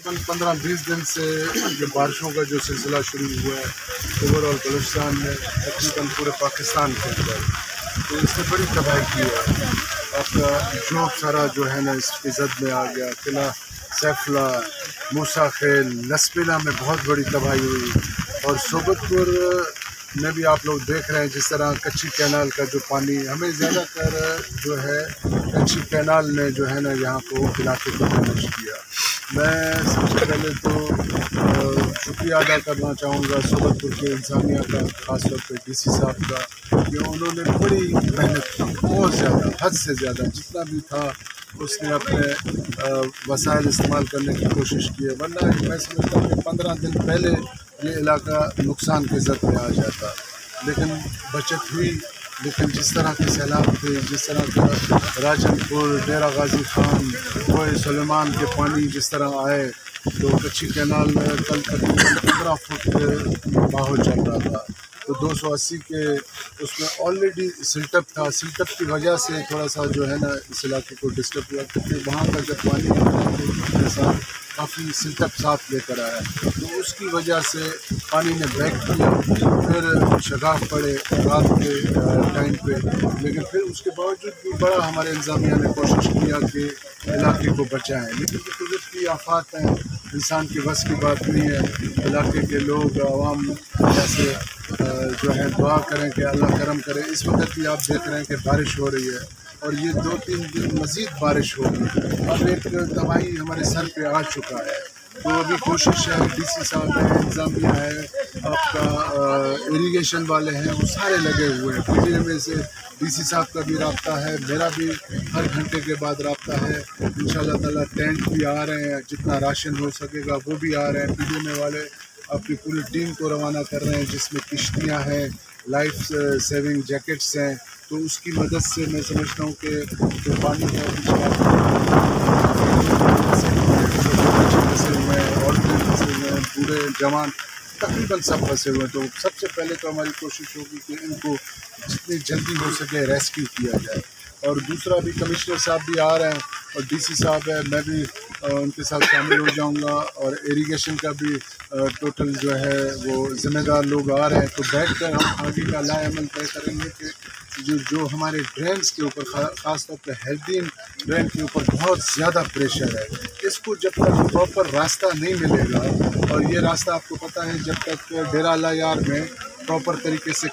تقریباً 15-20 دن سے جو بارشوں کا جو سلسلہ شروع ہوا ہے اوور آل بلوچستان میں، تقریباً پورے پاکستان کے اندر، تو اس نے بڑی تباہی کی ہے۔ آپ کا جوب سارا جو ہے نا اس کی زد میں آ گیا، قلعہ سیفلا، موسیٰ خیل، لسپیلا میں بہت بڑی تباہی ہوئی، اور صوبت پور میں بھی آپ لوگ دیکھ رہے ہیں جس طرح کچی کینال کا جو پانی ہمیں زیادہ تر جو ہے کچی کینال نے جو ہے نا یہاں کو علاقے کو ڈیمیج کیا۔ میں سب سے پہلے تو شکریہ ادا کرنا چاہوں گا صوبت پور کے انتظامیہ کا، خاص طور پہ ڈی سی صاحب کا، کہ انہوں نے بڑی محنت کی، بہت زیادہ، حد سے زیادہ جتنا بھی تھا اس نے اپنے وسائل استعمال کرنے کی کوشش کی ہے، ورنہ میں سمجھتا ہوں کہ 15 دن پہلے یہ علاقہ نقصان کے زد میں آ جاتا، لیکن بچت ہوئی۔ لیکن جس طرح کے سیلاب تھے، جس طرح کا راجن پور، ڈیرہ غازی خان، کوئے سلیمان کے پانی جس طرح آئے، تو کچی کینال میں کل تقریباً 15 فٹ باہر چل رہا تھا، تو 280 کے اس میں آلریڈی سلٹ اپ تھا۔ سلٹ اپ کی وجہ سے تھوڑا سا جو ہے نا اس علاقے کو ڈسٹرب ہوا، کیونکہ وہاں کا جب پانی آتا ہے ساتھ کافی سلٹ اپ ساتھ لے کر آیا، تو اس کی وجہ سے پانی نے بیک کیا، پھر شگاف پڑے رات کے ٹائم پہ، لیکن پھر اس کے باوجود بھی بڑا ہمارے انتظامیہ نے کوشش کیا کہ علاقے کو بچائیں، لیکن یہ قدرت کی آفات ہیں، انسان کی بس کی بات نہیں ہے۔ علاقے کے لوگ عوام جیسے جو ہے دعا کریں کہ اللہ کرم کرے۔ اس وقت بھی آپ دیکھ رہے ہیں کہ بارش ہو رہی ہے، اور یہ 2-3 دن مزید بارش ہوگی، اب ایک تباہی ہمارے سر پہ آ چکا ہے، تو ابھی کوشش ہے، ڈی سی صاحب ہے، انتظامیہ ہے، آپ کا اریگیشن والے ہیں، وہ سارے لگے ہوئے ہیں۔ پی ڈی ایم اے سے ڈی سی صاحب کا بھی رابطہ ہے، میرا بھی ہر گھنٹے کے بعد رابطہ ہے۔ انشاءاللہ تعالیٰ ٹینٹ بھی آ رہے ہیں، جتنا راشن ہو سکے گا وہ بھی آ رہے ہیں۔ پی ڈی ایم اے والے اپنی پوری ٹیم کو روانہ کر رہے ہیں، جس میں کشتیاں ہیں، لائف سیونگ جیکٹس ہیں، تو اس کی مدد سے میں سمجھتا ہوں کہ جو پانی ہے پھنسے ہوئے ہیں، عورتیں پھنسے ہوئے ہیں، بوڑھے جوان تقریباً سب پھنسے ہوئے ہیں، تو سب سے پہلے تو ہماری کوشش ہوگی کہ ان کو جتنی جلدی ہو سکے ریسکیو کیا جائے۔ اور دوسرا بھی کمشنر صاحب بھی آ رہے ہیں اور ڈی سی صاحب ہے، میں بھی ان کے ساتھ شامل ہو جاؤں گا، اور اریگیشن کا بھی ٹوٹل جو ہے وہ ذمہ دار لوگ آ رہے ہیں، تو بیٹھ کر ہم آگے کا لائے عمل طے کریں گے کہ جو ہمارے ڈرینس کے اوپر، خاص طور پہ ہیلدین ڈرین کے اوپر بہت زیادہ پریشر ہے، اس کو جب تک پراپر راستہ نہیں ملے گا، اور یہ راستہ آپ کو پتہ ہے جب تک ڈیرہ اللہ یار میں پراپر طریقے سے